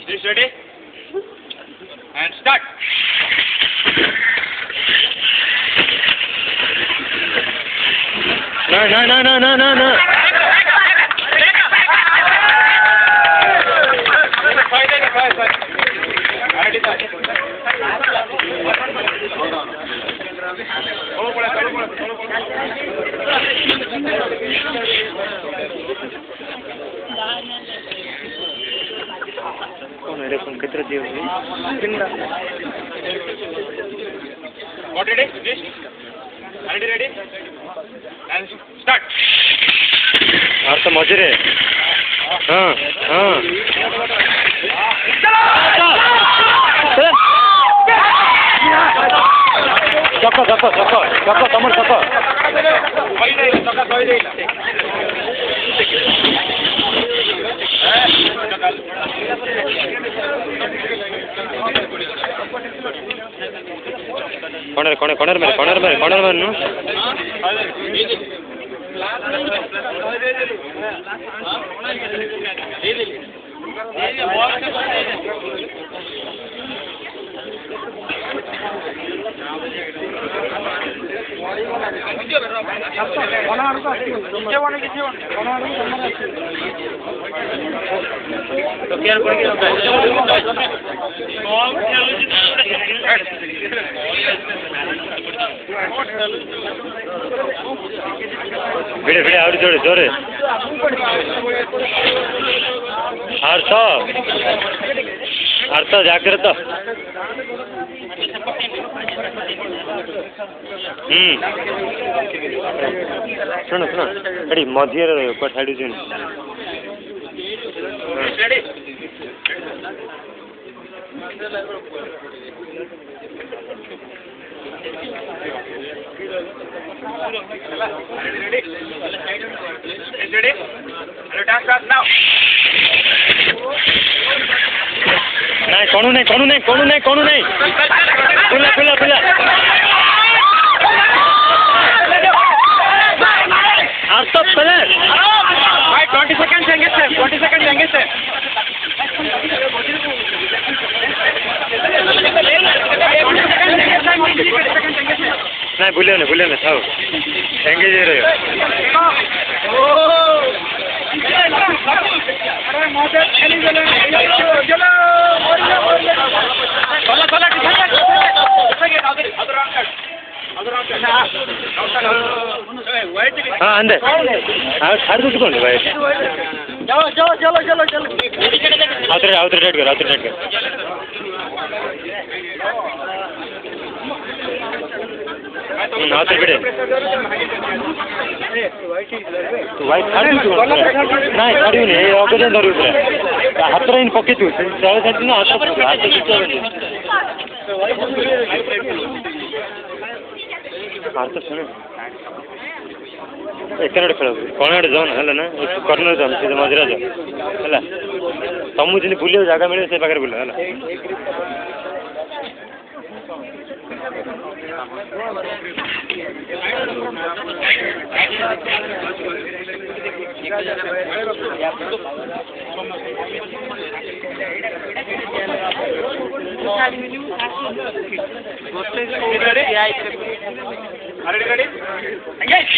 Is ready? And start. No. कौन है कौन कितना दिया Got ready? List. Ready? And start. और तो मजे रे हाँ चक्का तमर चक्का कॉर्नर में नु भिड़े और जोरे अर्थ जाग्रत सुन अड़ी मझे छाड़ी Ready? Attack start now. नहीं कोणू नहीं खुला अर्थ पहले 20 seconds engage sir. नहीं भूलिए ना थाओ एंगेज रहे हाँ अंदे छाड़ दूसकोंడి भाई चलो आवतर रेड कर आवतर बिड़े वाइट छाड़ी नहीं छाड़ी नहीं अगजन धरू हाथ इन पकई तू छाड़ी ना हाथ शुण एक खेल कौन आड़े जाओ ना ना कर्नर जाओ सीधे मझे जाओ है तुमको जी बुले जगह मिले से पाखे बुल है Ready? Engage!